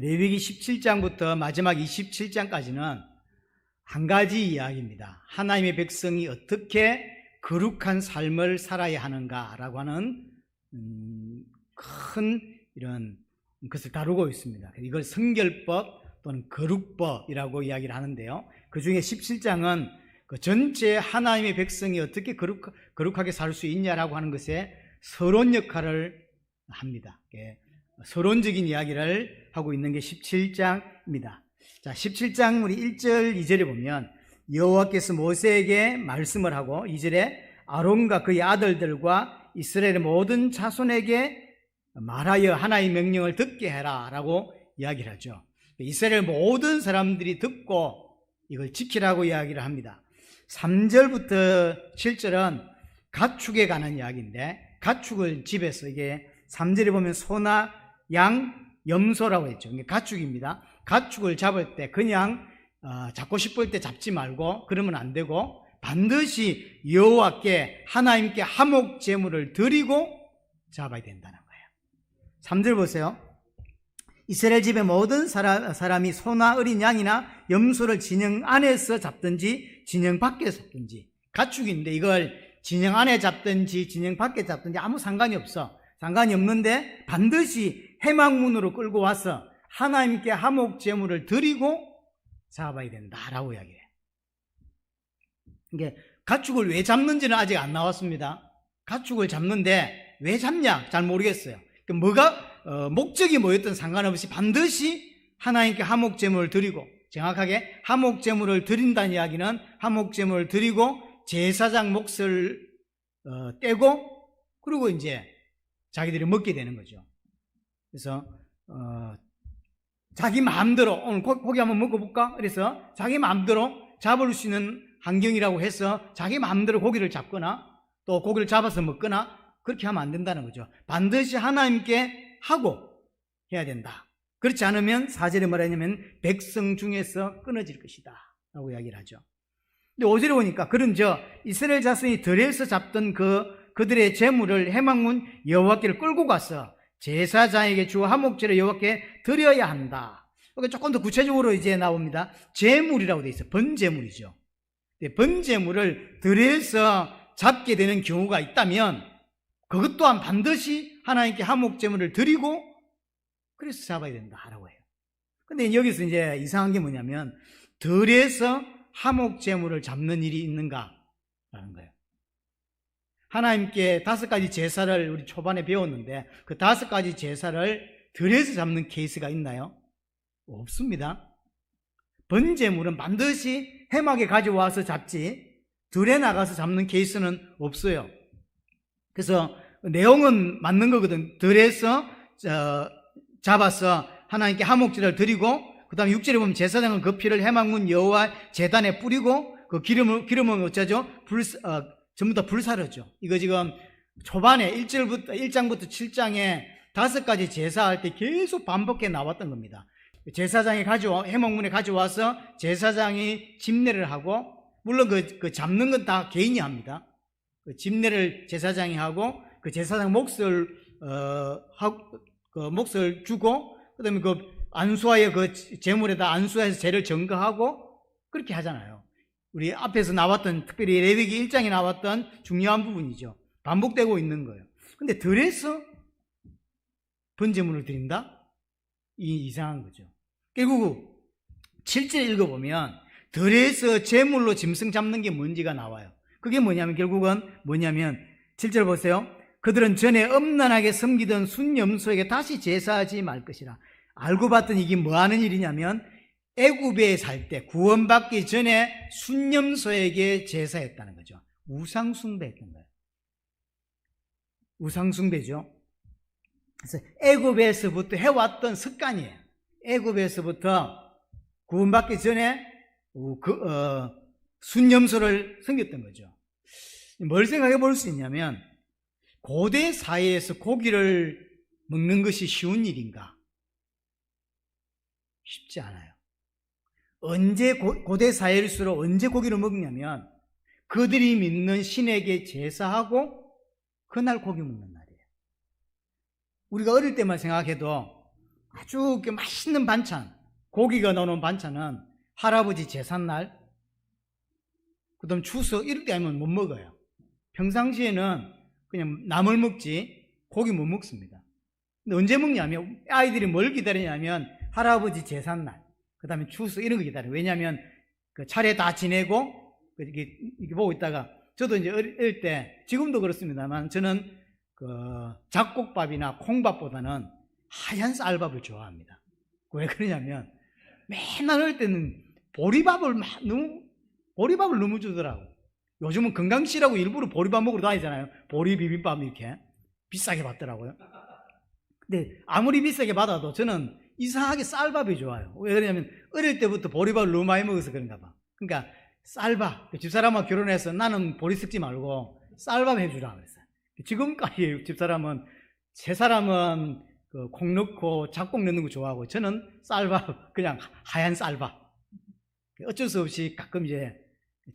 레위기 17장부터 마지막 27장까지는 한 가지 이야기입니다. 하나님의 백성이 어떻게 거룩한 삶을 살아야 하는가라고 하는 큰 이런 것을 다루고 있습니다. 이걸 성결법 또는 거룩법이라고 이야기를 하는데요. 그 중에 17장은 그 전체 하나님의 백성이 어떻게 거룩하게 살 수 있냐라고 하는 것에 서론 역할을 합니다. 서론적인 이야기를 하고 있는 게 17장입니다. 자, 17장 우리 1절, 2절에 보면 여호와께서 모세에게 말씀을 하고 2절에 아론과 그의 아들들과 이스라엘의 모든 자손에게 말하여 하나의 명령을 듣게 해라 라고 이야기를 하죠. 이스라엘 모든 사람들이 듣고 이걸 지키라고 이야기를 합니다. 3절부터 7절은 가축에 관한 이야기인데, 가축을 집에서 이게 3절에 보면 소나 양, 염소라고 했죠. 이게 가축입니다. 가축을 잡을 때 그냥 잡고 싶을 때 잡지 말고 그러면 안 되고 반드시 여호와께 하나님께 화목 제물을 드리고 잡아야 된다는 거예요. 3절 보세요. 이스라엘 집의 모든 사람이 소나 어린 양이나 염소를 진영 안에서 잡든지 진영 밖에서 잡든지, 가축인데 이걸 진영 안에 잡든지 진영 밖에 잡든지 아무 상관이 없어. 상관이 없는데 반드시 회막문으로 끌고 와서 하나님께 화목 제물을 드리고 잡아야 된다라고 이야기해요. 이게 가축을 왜 잡는지는 아직 안 나왔습니다. 가축을 잡는데 왜 잡냐 잘 모르겠어요. 목적이 뭐였든 상관없이 반드시 하나님께 화목 제물을 드리고, 정확하게 화목 제물을 드린다는 이야기는 화목 제물을 드리고 제사장 몫을 떼고 그리고 이제 자기들이 먹게 되는 거죠. 그래서 자기 마음대로 오늘 고기 한번 먹어볼까? 그래서 자기 마음대로 잡을 수 있는 환경이라고 해서 자기 마음대로 고기를 잡거나 또 고기를 잡아서 먹거나 그렇게 하면 안 된다는 거죠. 반드시 하나님께 하고 해야 된다. 그렇지 않으면 4절에 뭐라 했냐면 백성 중에서 끊어질 것이다 라고 이야기를 하죠. 근데 5절에 보니까 그런 이스라엘 자손이 들에서 잡던 그들의 재물을 회막문 여호와께를 끌고 가서 제사장에게 주어 화목제를 여호와께 드려야 한다. 그러니까 조금 더 구체적으로 이제 나옵니다. 제물이라고 되어 있어요. 번제물이죠. 번제물을 들에서 잡게 되는 경우가 있다면 그것 또한 반드시 하나님께 화목제물을 드리고 그래서 잡아야 된다라고 해요. 근데 여기서 이제 이상한 게 뭐냐면 들에서 화목제물을 잡는 일이 있는가라는 거예요. 하나님께 5가지 제사를 우리 초반에 배웠는데 그 5가지 제사를 들에서 잡는 케이스가 있나요? 없습니다. 번제물은 반드시 회막에 가져와서 잡지 들에 나가서 잡는 케이스는 없어요. 그래서 내용은 맞는 거거든. 들에서 잡아서 하나님께 화목제를 드리고 그 다음에 6절에 보면 제사장은 그 피를 회막문 여호와 제단에 뿌리고 그 기름은 어쩌죠? 전부 다 불사르죠. 이거 지금 초반에 1장부터 7장에 5가지 제사할 때 계속 반복해 나왔던 겁니다. 제사장이 회막문에 가져와서 제사장이 집례를 하고, 물론 그 잡는 건 다 개인이 합니다. 그 집례를 제사장이 하고, 그 제사장 몫을 주고, 그 다음에 그 안수하여 그 제물에다 안수해서 죄를 증거하고, 그렇게 하잖아요. 우리 앞에서 나왔던, 특별히 레위기 1장에 나왔던 중요한 부분이죠. 반복되고 있는 거예요. 근데 들에서 번제물을 드린다? 이상한 거죠. 결국 7절 읽어보면 들에서 제물로 짐승 잡는 게 뭔지가 나와요. 그게 뭐냐면 결국은 뭐냐면 7절 보세요. 그들은 전에 엄란하게 섬기던 순염소에게 다시 제사하지 말 것이라. 알고 봤더니 이게 뭐 하는 일이냐면 애굽에 살 때 구원받기 전에 순염소에게 제사했다는 거죠. 우상숭배했던 거예요. 우상숭배죠. 그래서 애굽에서부터 해왔던 습관이에요. 애굽에서부터 구원받기 전에 순염소를 섬겼던 거죠. 뭘 생각해 볼 수 있냐면 고대 사회에서 고기를 먹는 것이 쉬운 일인가? 쉽지 않아요. 언제 고대 사회일수록 언제 고기를 먹냐면 그들이 믿는 신에게 제사하고 그날 고기 먹는 날이에요. 우리가 어릴 때만 생각해도 아주 맛있는 반찬, 고기가 나오는 반찬은 할아버지 제삿날, 그 다음 추석 이럴 때 아니면 못 먹어요. 평상시에는 그냥 나물 먹지 고기 못 먹습니다. 근데 언제 먹냐면 아이들이 뭘 기다리냐면 할아버지 제삿날, 그 다음에 추석 이런 거 기다려요. 왜냐하면 그 차례 다 지내고 이렇게 보고 있다가 저도 이제 어릴 때, 지금도 그렇습니다만 저는 그 잡곡밥이나 콩밥보다는 하얀 쌀밥을 좋아합니다. 왜 그러냐면 맨날 어릴 때는 보리밥을 너무 주더라고. 요즘은 건강식이라고 일부러 보리밥 먹으러 다니잖아요. 보리 비빔밥 이렇게 비싸게 받더라고요. 근데 아무리 비싸게 받아도 저는 이상하게 쌀밥이 좋아요. 왜 그러냐면 어릴 때부터 보리밥을 너무 많이 먹어서 그런가 봐. 그러니까 쌀밥, 집사람하고 결혼해서 나는 보리 섞지 말고 쌀밥 해주라 그랬어요. 지금까지 집사람은, 제 사람은 콩 넣고 잡곡 넣는 거 좋아하고 저는 쌀밥, 그냥 하얀 쌀밥. 어쩔 수 없이 가끔 이제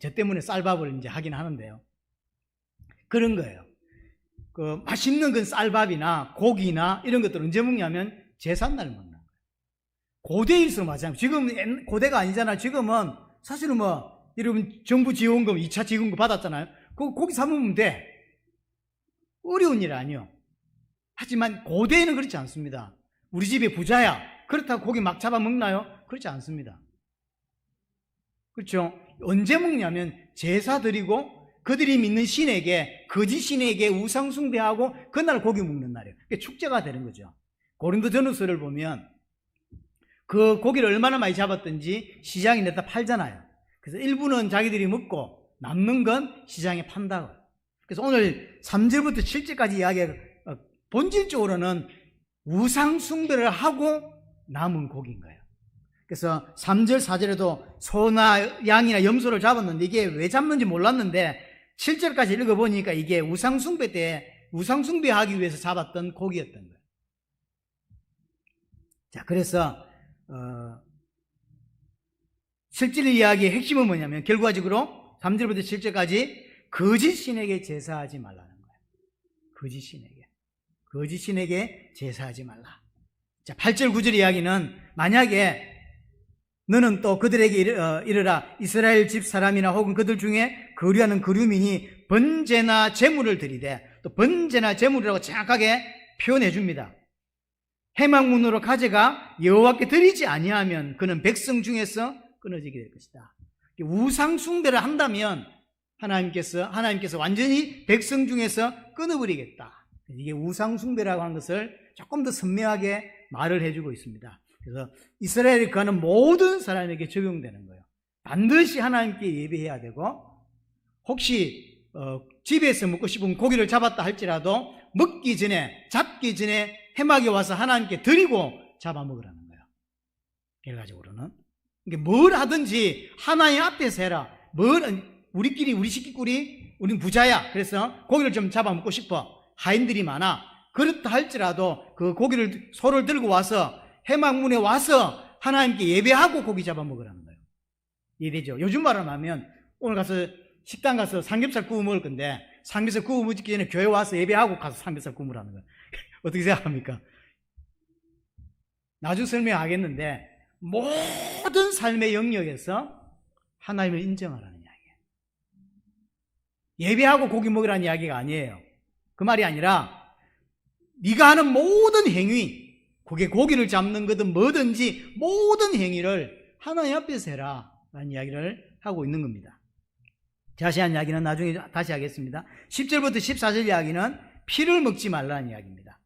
저 때문에 쌀밥을 이제 하긴 하는데요. 그런 거예요. 그 맛있는 건 쌀밥이나 고기나 이런 것들 언제 먹냐면 제삿날 먹는 거예요. 고대일수록 마찬가지. 지금 고대가 아니잖아요. 지금은 사실은 여러분 정부 지원금 2차 지원금 받았잖아요. 고기 사 먹으면 돼. 어려운 일 아니요. 하지만 고대에는 그렇지 않습니다. 우리 집에 부자야, 그렇다고 고기 막 잡아 먹나요? 그렇지 않습니다. 그렇죠? 언제 먹냐면 제사 드리고 그들이 믿는 신에게, 거짓 신에게 우상 숭배하고 그날 고기 먹는 날이에요. 그게 축제가 되는 거죠. 고린도전후서를 보면 그 고기를 얼마나 많이 잡았든지 시장에 내다 팔잖아요. 그래서 일부는 자기들이 먹고 남는 건 시장에 판다고. 그래서 오늘 3절부터 7절까지 이야기가 본질적으로는 우상 숭배를 하고 남은 고기인 거예요. 그래서 3절, 4절에도 소나 양이나 염소를 잡았는데 이게 왜 잡는지 몰랐는데 7절까지 읽어보니까 이게 우상 숭배 때 우상 숭배하기 위해서 잡았던 고기였던 거예요. 자, 그래서 7절 이야기의 핵심은 뭐냐면 결과적으로 3절부터 7절까지 거짓 신에게 제사하지 말라는 거예요. 거짓 신에게 제사하지 말라. 자, 8절 9절 이야기는 만약에 너는 또 그들에게 이르라. 이스라엘 집 사람이나 혹은 그들 중에 거류하는 거류민이 번제나 제물을 드리되, 또 번제나 제물이라고 정확하게 표현해 줍니다. 해망문으로 가져가 여호와께 드리지 아니하면 그는 백성 중에서 끊어지게 될 것이다. 우상 숭배를 한다면 하나님께서 완전히 백성 중에서 끊어버리겠다. 이게 우상 숭배라고 하는 것을 조금 더 선명하게 말을 해주고 있습니다. 그래서 이스라엘에 거하는 모든 사람에게 적용되는 거예요. 반드시 하나님께 예배해야 되고, 혹시 집에서 먹고 싶은 고기를 잡았다 할지라도 잡기 전에 해막에 와서 하나님께 드리고 잡아먹으라는 거예요. 결과적으로는 이게 뭘 하든지 하나님 앞에서 해라. 우리 식구끼리 우린 부자야, 그래서 고기를 좀 잡아먹고 싶어, 하인들이 많아. 그렇다 할지라도 그 고기를 소를 들고 와서 해막문에 와서 하나님께 예배하고 고기 잡아먹으라는 거예요. 이해되죠? 요즘 말로 하면 오늘 가서 식당 가서 삼겹살 구워 먹을 건데 삼겹살 구워 먹기 전에 교회 와서 예배하고 가서 삼겹살 구워 먹으라는 거예요. 어떻게 생각합니까? 나중에 설명하겠는데 모든 삶의 영역에서 하나님을 인정하라는 이야기예요. 예배하고 고기 먹으라는 이야기가 아니에요. 그 말이 아니라 네가 하는 모든 행위, 그게 고기를 잡는 거든 뭐든지 모든 행위를 하나님 앞에서 해라 라는 이야기를 하고 있는 겁니다. 자세한 이야기는 나중에 다시 하겠습니다. 10절부터 14절 이야기는 피를 먹지 말라는 이야기입니다.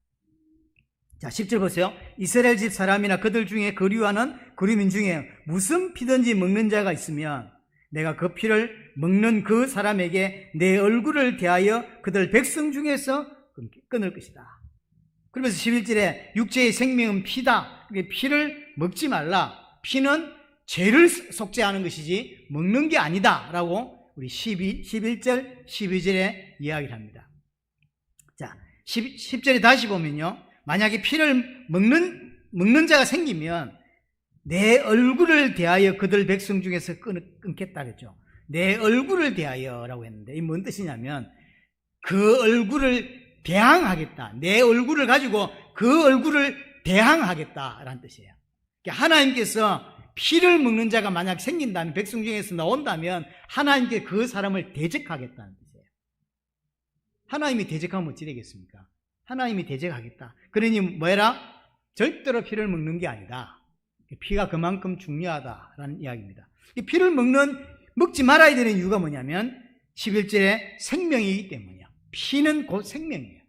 자, 10절 보세요. 이스라엘 집 사람이나 그들 중에 거류하는 거류민 중에 무슨 피든지 먹는 자가 있으면 내가 그 피를 먹는 그 사람에게 내 얼굴을 대하여 그들 백성 중에서 끊을 것이다. 그러면서 11절에 육체의 생명은 피다. 피를 먹지 말라. 피는 죄를 속죄하는 것이지 먹는 게 아니다 라고 우리 11절, 12절에 이야기를 합니다. 자, 10절에 다시 보면요, 만약에 피를 먹는 자가 생기면 내 얼굴을 대하여 그들 백성 중에서 끊겠다 그랬죠. 내 얼굴을 대하여 라고 했는데 이 뭔 뜻이냐면 그 얼굴을 대항하겠다. 내 얼굴을 가지고 그 얼굴을 대항하겠다라는 뜻이에요. 하나님께서 피를 먹는 자가 만약 생긴다면, 백성 중에서 나온다면 하나님께 그 사람을 대적하겠다는 뜻이에요. 하나님이 대적하면 어찌 되겠습니까? 하나님이 대적하겠다. 그러니 뭐해라? 절대로 피를 먹는 게 아니다. 피가 그만큼 중요하다라는 이야기입니다. 이 피를 먹지 말아야 되는 이유가 뭐냐면 11절에 생명이기 때문이에요. 피는 곧 생명이에요.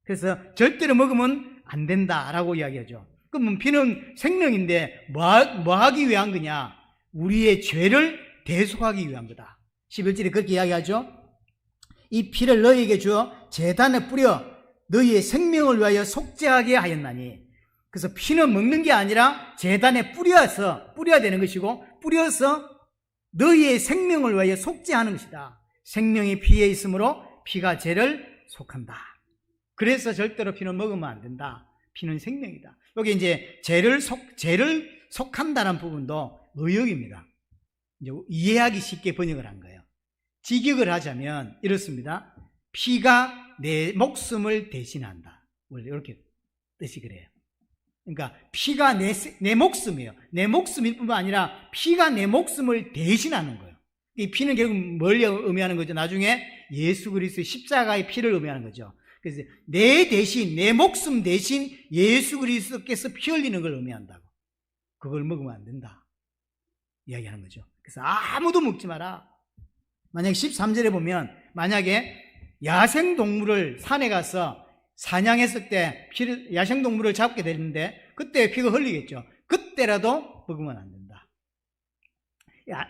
그래서 절대로 먹으면 안 된다라고 이야기하죠. 그럼 피는 생명인데 뭐 하기 위한 거냐? 우리의 죄를 대속하기 위한 거다. 11절에 그렇게 이야기하죠. 이 피를 너희에게 주어 제단에 뿌려 너희의 생명을 위하여 속죄하게 하였나니. 그래서 피는 먹는 게 아니라 제단에 뿌려야 되는 것이고, 뿌려서 너희의 생명을 위하여 속죄하는 것이다. 생명이 피에 있으므로 피가 죄를 속한다. 그래서 절대로 피는 먹으면 안 된다. 피는 생명이다. 여기 이제 죄를 속한다는 부분도 의역입니다. 이제 이해하기 쉽게 번역을 한 거예요. 직역을 하자면 이렇습니다. 피가 내 목숨을 대신한다. 원래 이렇게 뜻이 그래요. 그러니까 피가 내 목숨이에요. 내 목숨일 뿐만 아니라 피가 내 목숨을 대신하는 거예요. 이 피는 결국 뭘 의미하는 거죠? 나중에 예수 그리스도의 십자가의 피를 의미하는 거죠. 그래서 내 목숨 대신 예수 그리스도께서 피 흘리는 걸 의미한다고. 그걸 먹으면 안 된다 이야기하는 거죠. 그래서 아무도 먹지 마라. 만약에 13절에 보면, 만약에 야생동물을 산에 가서 사냥했을 때 야생동물을 잡게 되는데 그때 피가 흘리겠죠. 그때라도 먹으면 안 된다.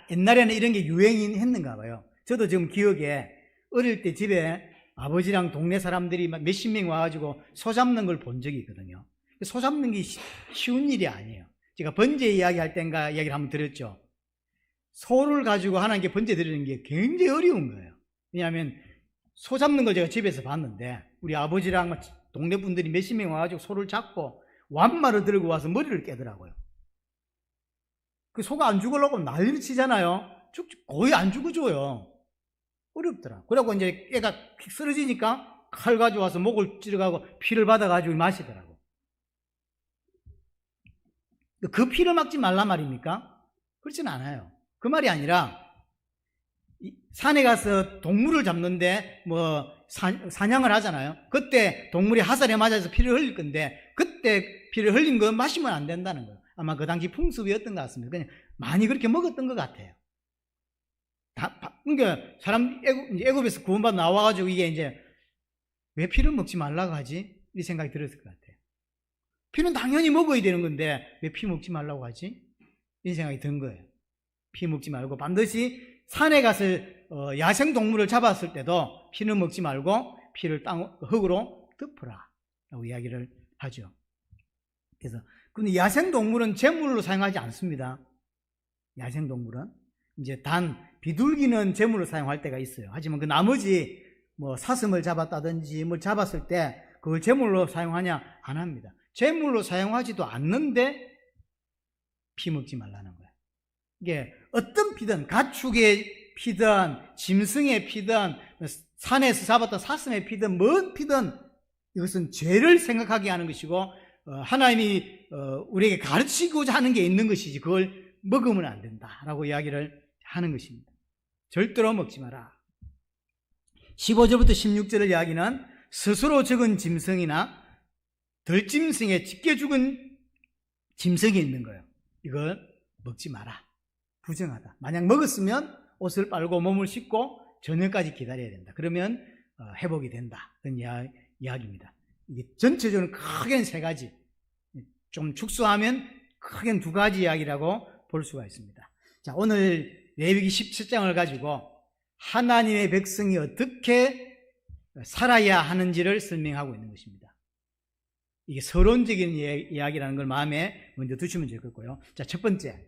옛날에는 이런 게 유행이 했는가 봐요. 저도 지금 기억에 어릴 때 집에 아버지랑 동네 사람들이 몇십 명 와가지고 소 잡는 걸 본 적이 있거든요. 소 잡는 게 쉬운 일이 아니에요. 제가 번제 이야기할 땐가 이야기를 한번 드렸죠. 소를 가지고 하나님께 번제 드리는 게 굉장히 어려운 거예요. 왜냐하면 소 잡는 걸 제가 집에서 봤는데, 우리 아버지랑 동네 분들이 몇십 명 와가지고 소를 잡고 완마를 들고 와서 머리를 깨더라고요. 그 소가 안 죽으려고 난리를 치잖아요. 거의 안 죽어줘요. 어렵더라. 그러고 이제 애가 픽 쓰러지니까 칼 가져와서 목을 찌르고 피를 받아가지고 마시더라고. 그 피를 막지 말란 말입니까? 그렇진 않아요. 그 말이 아니라, 산에 가서 동물을 잡는데 사냥을 하잖아요. 그때 동물이 화살에 맞아서 피를 흘릴 건데, 그때 피를 흘린 거 마시면 안 된다는 거예요. 아마 그 당시 풍습이었던 것 같습니다. 그냥 많이 그렇게 먹었던 것 같아요. 그러니까 애굽에서 구원받아 나와가지고 이게 이제 왜 피를 먹지 말라고 하지? 이 생각이 들었을 것 같아요. 피는 당연히 먹어야 되는 건데 왜 피 먹지 말라고 하지? 이 생각이 든 거예요. 피 먹지 말고 반드시 산에 가서 야생 동물을 잡았을 때도 피는 먹지 말고 피를 흙으로 덮으라 라고 이야기를 하죠. 그래서 근데 야생 동물은 제물로 사용하지 않습니다. 야생 동물은 이제 단 비둘기는 제물로 사용할 때가 있어요. 하지만 그 나머지 사슴을 잡았다든지 뭘 잡았을 때 그걸 제물로 사용하냐? 안 합니다. 제물로 사용하지도 않는데 피 먹지 말라는 거예요. 이게 어떤 피든, 가축의 피든 짐승의 피든 산에서 잡았던 사슴의 피든 뭔 피든 이것은 죄를 생각하게 하는 것이고 하나님이 우리에게 가르치고자 하는 게 있는 것이지 그걸 먹으면 안 된다라고 이야기를 하는 것입니다. 절대로 먹지 마라. 15절부터 16절의 이야기는 스스로 죽은 짐승이나 들짐승에 찢겨 죽은 짐승이 있는 거예요. 이걸 먹지 마라. 부정하다. 만약 먹었으면 옷을 빨고 몸을 씻고 저녁까지 기다려야 된다. 그러면 회복이 된다. 그런 이야기입니다. 이게 전체적으로 크게는 세 가지, 좀 축소하면 크게는 두 가지 이야기라고 볼 수가 있습니다. 자, 오늘 레위기 17장을 가지고 하나님의 백성이 어떻게 살아야 하는지를 설명하고 있는 것입니다. 이게 서론적인 이야기라는 걸 마음에 먼저 두시면 좋겠고요. 자, 첫 번째,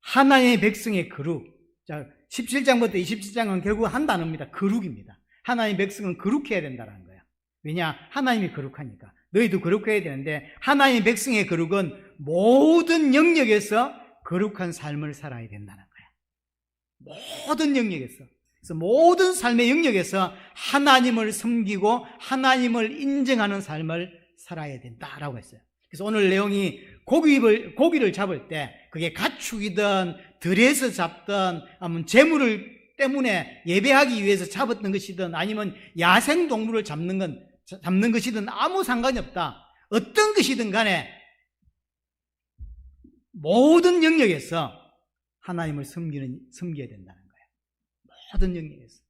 하나님의 백성의 거룩. 자, 17장부터 27장은 결국 한 단어입니다. 거룩입니다. 하나님의 백성은 거룩해야 된다는 거예요. 왜냐? 하나님이 거룩하니까. 너희도 거룩해야 되는데 하나님의 백성의 거룩은 모든 영역에서 거룩한 삶을 살아야 된다는 거예요. 모든 영역에서. 그래서 모든 삶의 영역에서 하나님을 섬기고 하나님을 인정하는 삶을 살아야 된다라고 했어요. 그래서 오늘 내용이 고기를 잡을 때 그게 가축이든 들에서 잡든 아니면 재물을 때문에 예배하기 위해서 잡았던 것이든 아니면 야생동물을 잡는 것이든 아무 상관이 없다. 어떤 것이든 간에 모든 영역에서 하나님을 섬겨야 된다는 거예요. 모든 영역에서.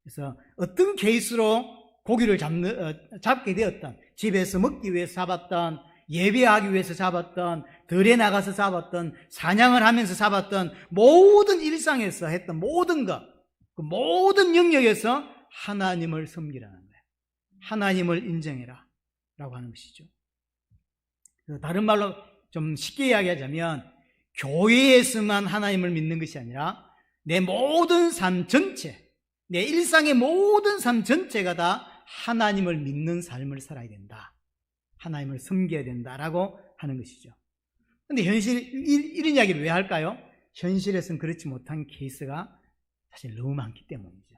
그래서 어떤 케이스로 고기를 잡게 되었던, 집에서 먹기 위해서 잡았던, 예배하기 위해서 잡았던, 들에 나가서 잡았던, 사냥을 하면서 잡았던, 모든 일상에서 했던 모든 것, 그 모든 영역에서 하나님을 섬기라는 거예요. 하나님을 인정해라 라고 하는 것이죠. 다른 말로 좀 쉽게 이야기하자면 교회에서만 하나님을 믿는 것이 아니라 내 모든 삶 전체, 내 일상의 모든 삶 전체가 다 하나님을 믿는 삶을 살아야 된다. 하나님을 섬겨야 된다라고 하는 것이죠. 그런데 이런 이야기를 왜 할까요? 현실에서는 그렇지 못한 케이스가 사실 너무 많기 때문이죠.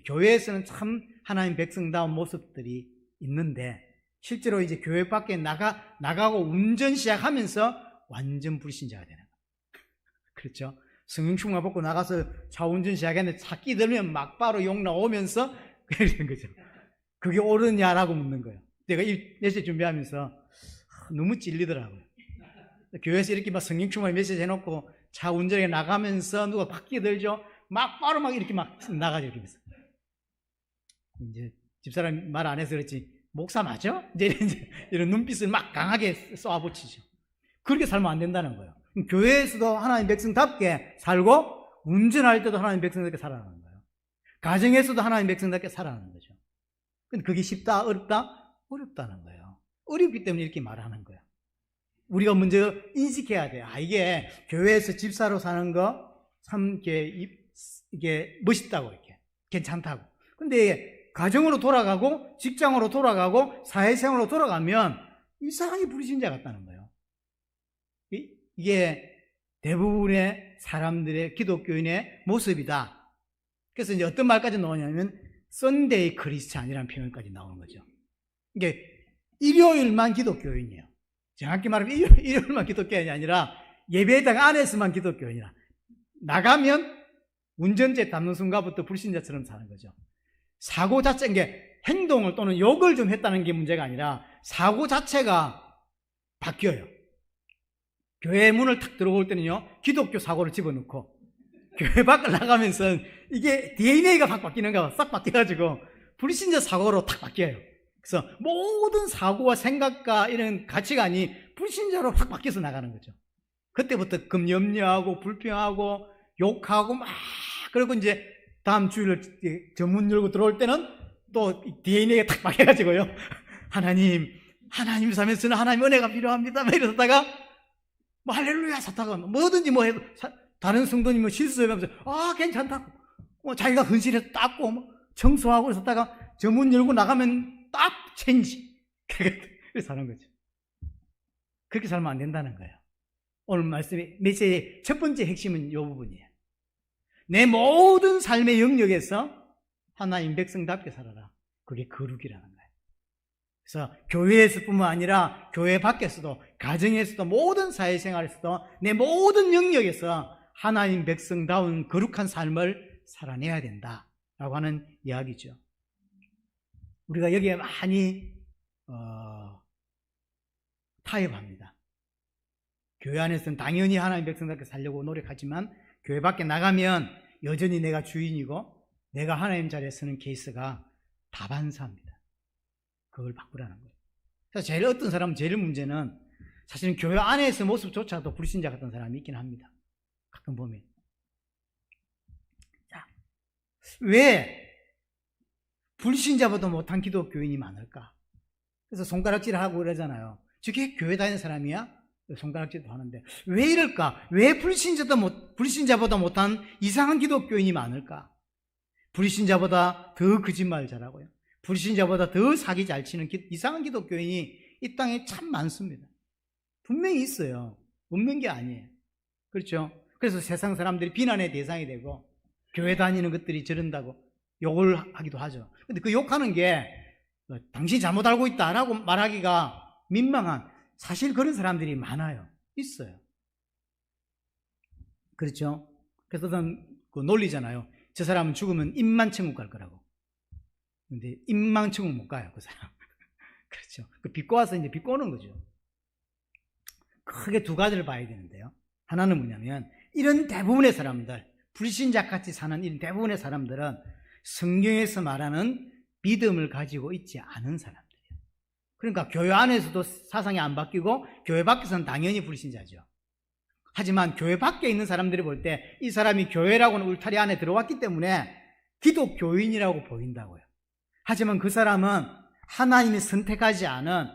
교회에서는 참 하나님 백성다운 모습들이 있는데 실제로 이제 교회 밖에 나가고 운전 시작하면서 완전 불신자가 되는 거예요. 그렇죠? 성령 충만 받고 나가서 차 운전 시작했는데 차 끼들면 막바로 욕 나오면서 그러는 거죠. 그게 옳으냐라고 묻는 거예요. 제가 이 메시지 준비하면서 너무 찔리더라고요. 교회에서 이렇게 막 성령 충만 메시지 해놓고 차 운전에 나가면서 누가 바퀴 들죠? 막바로 막 이렇게 막 나가죠. 이러면서. 이제 집사람이 말 안 해서 그렇지, 목사 맞아? 이제 이런 눈빛을 막 강하게 쏘아붙이죠. 그렇게 살면 안 된다는 거예요. 교회에서도 하나님 백성답게 살고 운전할 때도 하나님 백성답게 살아가는 거예요. 가정에서도 하나님 백성답게 살아가는 거죠. 근데 그게 쉽다? 어렵다? 어렵다는 거예요. 어렵기 때문에 이렇게 말하는 거예요. 우리가 먼저 인식해야 돼요. 이게 교회에서 집사로 사는 거 참 이게 멋있다고, 이렇게 괜찮다고. 근데 가정으로 돌아가고 직장으로 돌아가고 사회생활로 돌아가면 이상하게 불신자 같다는 거예요. 이게 대부분의 사람들의 기독교인의 모습이다. 그래서 이제 어떤 말까지 나오냐면 썬데이 크리스찬이라는 표현까지 나오는 거죠. 이게 일요일만 기독교인이에요. 정확히 말하면 일요일만 기독교인이 아니라 예배당 안에서만 기독교인이라 나가면 운전대 담는 순간부터 불신자처럼 사는 거죠. 사고 자체, 이게 행동을 또는 욕을 좀 했다는 게 문제가 아니라 사고 자체가 바뀌어요. 교회 문을 탁 들어올 때는요, 기독교 사고를 집어넣고 교회 밖을 나가면서 이게 DNA가 확 바뀌는가 봐. 싹 바뀌어가지고 불신자 사고로 탁 바뀌어요. 그래서 모든 사고와 생각과 이런 가치관이 불신자로 확 바뀌어서 나가는 거죠. 그때부터 금염려하고 불평하고 욕하고 막, 그리고 이제 다음 주일을 전문 열고 들어올 때는 또 DNA가 탁 바뀌어가지고요. 하나님 삶에서는 하나님 은혜가 필요합니다. 막 이러다가 뭐 할렐루야 사다가 뭐든지 뭐 해도 다른 성도님 뭐 실수하면서 괜찮다고 자기가 헌신해서 닦고 뭐 청소하고 있었다가 전문 열고 나가면 딱 체인지. 그래서 하는 거죠. 그렇게 살면 안 된다는 거예요. 오늘 말씀의 메시지의 첫 번째 핵심은 이 부분이에요. 내 모든 삶의 영역에서 하나님 백성답게 살아라. 그게 거룩이라는 거예요. 그래서 교회에서뿐만 아니라 교회 밖에서도, 가정에서도, 모든 사회생활에서도 내 모든 영역에서 하나님 백성다운 거룩한 삶을 살아내야 된다라고 하는 이야기죠. 우리가 여기에 많이 타협합니다. 교회 안에서는 당연히 하나님 백성답게 살려고 노력하지만 교회 밖에 나가면 여전히 내가 주인이고 내가 하나님 자리에 서는 케이스가 다반사입니다. 그걸 바꾸라는 거예요. 그래서 제일 어떤 사람은 제일 문제는 사실은 교회 안에서 모습조차도 불신자 같은 사람이 있긴 합니다. 가끔 보면. 자, 왜 불신자보다 못한 기독교인이 많을까? 그래서 손가락질을 하고 그러잖아요. 저게 교회 다니는 사람이야? 손가락질도 하는데 왜 이럴까? 왜 불신자보다 못한 이상한 기독교인이 많을까? 불신자보다 더 거짓말 잘하고요. 불신자보다 더 사기 잘 치는 이상한 기독교인이 이 땅에 참 많습니다. 분명히 있어요. 없는 게 아니에요. 그렇죠? 그래서 세상 사람들이 비난의 대상이 되고 교회 다니는 것들이 저런다고 욕을 하기도 하죠. 근데 그 욕하는 게 당신이 잘못 알고 있다라고 말하기가 민망한, 사실 그런 사람들이 많아요. 있어요. 그렇죠? 그래서 어떤 그 논리잖아요. 저 사람은 죽으면 입만 천국 갈 거라고. 근데 입만 천국 못 가요, 그 사람. 그렇죠. 그 비꼬아서 이제 비꼬는 거죠. 크게 두 가지를 봐야 되는데요. 하나는 뭐냐면, 이런 대부분의 사람들, 불신자같이 사는 이런 대부분의 사람들은 성경에서 말하는 믿음을 가지고 있지 않은 사람들이에요. 그러니까 교회 안에서도 사상이 안 바뀌고 교회 밖에서는 당연히 불신자죠. 하지만 교회 밖에 있는 사람들이 볼 때 이 사람이 교회라고는 울타리 안에 들어왔기 때문에 기독교인이라고 보인다고요. 하지만 그 사람은 하나님이 선택하지 않은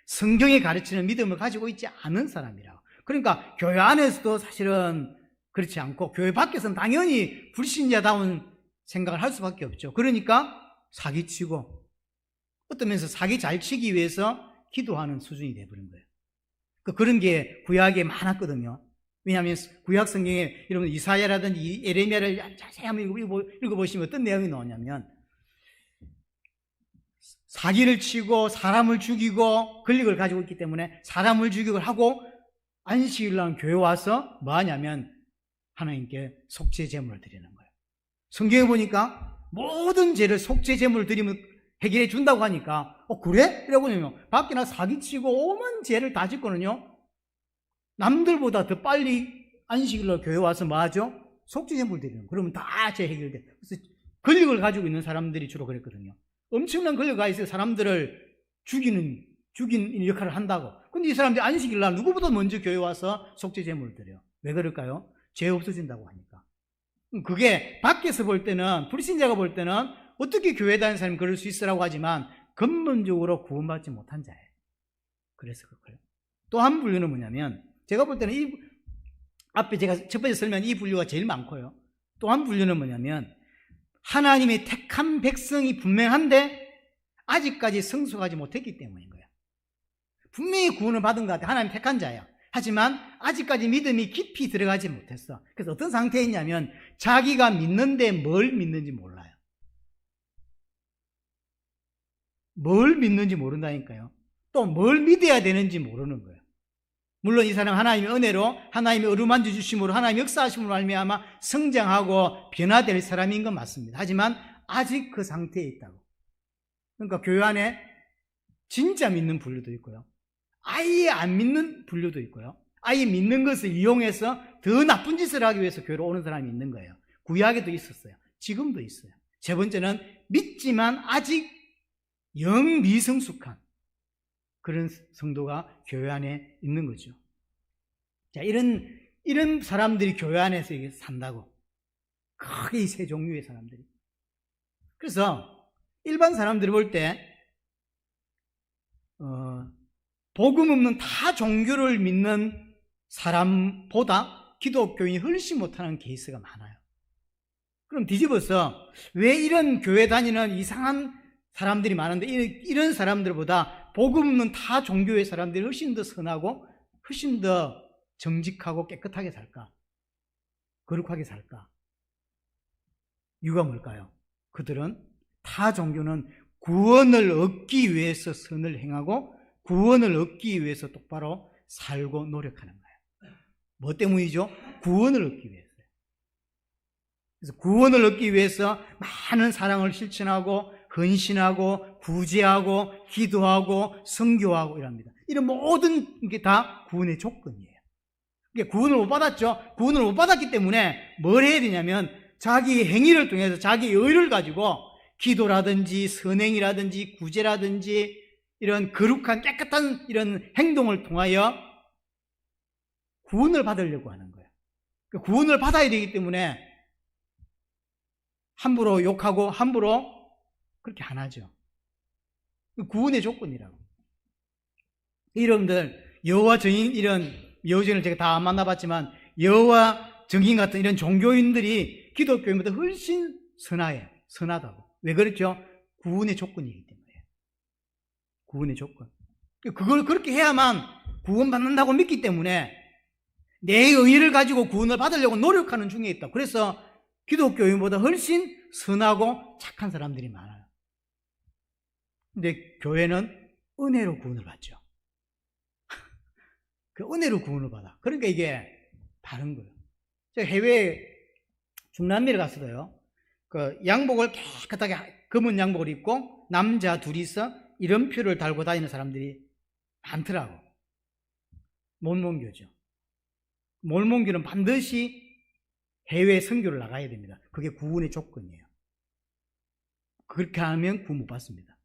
성경이 가르치는 믿음을 가지고 있지 않은 사람이라고. 그러니까 교회 안에서도 사실은 그렇지 않고 교회 밖에서는 당연히 불신자다운 생각을 할 수밖에 없죠. 그러니까 사기치고 어떤 면에서 사기 잘 치기 위해서 기도하는 수준이 돼버린 거예요. 그런 게 구약에 많았거든요. 왜냐하면 구약 성경에 여러분 이사야라든지 예레미야를 자세히 한번 읽어보시면 어떤 내용이 나오냐면, 사기를 치고 사람을 죽이고 권력을 가지고 있기 때문에 사람을 죽이고 하고 안식일 날 교회 와서 뭐 하냐면 하나님께 속죄 제물을 드리는 거예요. 성경에 보니까 모든 죄를 속죄 제물을 드리면 해결해 준다고 하니까 그래? 이러거든요. 밖에 나 사기치고 오만 죄를 다 짓거든요. 남들보다 더 빨리 안식일 날 교회 와서 뭐 하죠? 속죄 제물 드리는 거예요. 그러면 다 죄 해결돼. 그래서 권력을 가지고 있는 사람들이 주로 그랬거든요. 엄청난 권력가 있어요. 사람들을 죽이는 역할을 한다고. 근데 이 사람들이 안식일 날 누구보다 먼저 교회 와서 속죄 제물을 드려요. 왜 그럴까요? 죄 없어진다고 하니까. 그게 밖에서 볼 때는, 불신자가 볼 때는 어떻게 교회 다니는 사람이 그럴 수 있으라고 하지만 근본적으로 구원받지 못한 자예요. 그래서 그렇고요. 또 한 분류는 뭐냐면, 제가 볼 때는 앞에 제가 첫 번째 설명한 이 분류가 제일 많고요. 또 한 분류는 뭐냐면, 하나님의 택한 백성이 분명한데 아직까지 성숙하지 못했기 때문인 거예요. 분명히 구원을 받은 것 같아. 하나님 택한 자예요. 하지만 아직까지 믿음이 깊이 들어가지 못했어. 그래서 어떤 상태에 있냐면 자기가 믿는데 뭘 믿는지 몰라요. 뭘 믿는지 모른다니까요. 또 뭘 믿어야 되는지 모르는 거예요. 물론 이 사람 하나님의 은혜로, 하나님의 어루만져 주심으로, 하나님의 역사하심으로 말미암아 성장하고 변화될 사람인 건 맞습니다. 하지만 아직 그 상태에 있다고. 그러니까 교회 안에 진짜 믿는 분류도 있고요, 아예 안 믿는 분류도 있고요, 아예 믿는 것을 이용해서 더 나쁜 짓을 하기 위해서 교회로 오는 사람이 있는 거예요. 구약에도 있었어요. 지금도 있어요. 세 번째는 믿지만 아직 영 미성숙한 그런 성도가 교회 안에 있는 거죠. 자, 이런 사람들이 교회 안에서 산다고. 크게 이 세 종류의 사람들이. 그래서 일반 사람들이 볼 때 복음 없는 다 종교를 믿는 사람보다 기독교인이 훨씬 못하는 케이스가 많아요. 그럼 뒤집어서 왜 이런 교회 다니는 이상한 사람들이 많은데 이런 사람들보다 복음 없는 타 종교의 사람들이 훨씬 더 선하고 훨씬 더 정직하고 깨끗하게 살까? 거룩하게 살까? 이유가 뭘까요? 그들은 타 종교는 구원을 얻기 위해서 선을 행하고 구원을 얻기 위해서 똑바로 살고 노력하는 거예요. 뭐 때문이죠? 구원을 얻기 위해서요. 그래서 구원을 얻기 위해서 많은 사랑을 실천하고 헌신하고 구제하고 기도하고 선교하고 이랍니다. 이런 모든 게 다 구원의 조건이에요. 구원을 못 받았죠. 구원을 못 받았기 때문에 뭘 해야 되냐면 자기 행위를 통해서 자기 의를 가지고 기도라든지 선행이라든지 구제라든지 이런 거룩한 깨끗한 이런 행동을 통하여 구원을 받으려고 하는 거예요. 구원을 받아야 되기 때문에 함부로 욕하고 함부로 그렇게 안 하죠. 구원의 조건이라고. 여러분들 여호와 증인 이런 여호증인을 제가 다 안 만나봤지만 여호와 증인 같은 이런 종교인들이 기독교인보다 훨씬 선하다고. 왜 그렇죠? 구원의 조건이기 때문에. 구원의 조건. 그걸 그렇게 해야만 구원받는다고 믿기 때문에 내 의의를 가지고 구원을 받으려고 노력하는 중에 있다. 그래서 기독교인보다 훨씬 선하고 착한 사람들이 많아요. 근데 교회는 은혜로 구원을 받죠. 그 은혜로 구원을 받아. 그러니까 이게 다른 거예요. 제가 해외 중남미를 갔어요. 그 양복을 깨끗하게 검은 양복을 입고 남자 둘이서 이름표를 달고 다니는 사람들이 많더라고. 몰몬교죠. 몰몬교는 반드시 해외 선교를 나가야 됩니다. 그게 구원의 조건이에요. 그렇게 하면 구원 못 받습니다.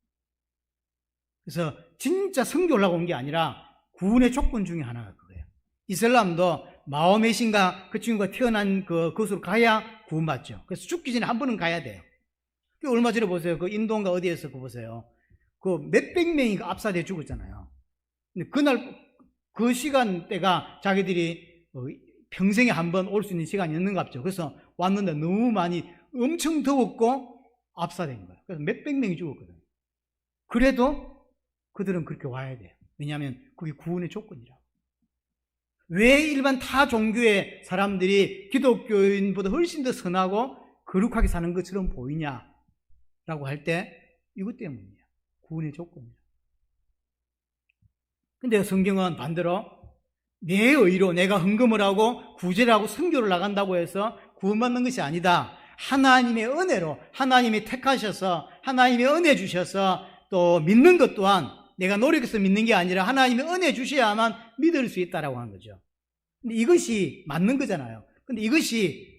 그래서 진짜 선교를 하고 온 게 아니라 구원의 조건 중에 하나가 그거예요. 이슬람도 마호메 신가 그 친구가 태어난 그곳으로 가야 구원받죠. 그래서 죽기 전에 한 번은 가야 돼요. 얼마 전에 보세요. 그 인도인가 어디에서 보세요. 그 몇백 명이 압사돼 죽었잖아요. 근데 그날 그 시간대가 자기들이 평생에 한 번 올 수 있는 시간이었는갑죠. 그래서 왔는데 너무 많이 엄청 더웠고 압사된 거예요. 그래서 몇백 명이 죽었거든요. 그래도 그들은 그렇게 와야 돼요. 왜냐하면 그게 구원의 조건이라고. 왜 일반 타 종교의 사람들이 기독교인보다 훨씬 더 선하고 거룩하게 사는 것처럼 보이냐라고 할 때 이것 때문이에요. 구원의 조건이에요. 근데 성경은 반대로 내 의로 내가 헌금을 하고 구제를 하고 선교를 나간다고 해서 구원받는 것이 아니다. 하나님의 은혜로 하나님이 택하셔서 하나님의 은혜 주셔서 또 믿는 것 또한 내가 노력해서 믿는 게 아니라 하나님의 은혜 주셔야만 믿을 수 있다라고 하는 거죠. 근데 이것이 맞는 거잖아요. 근데 이것이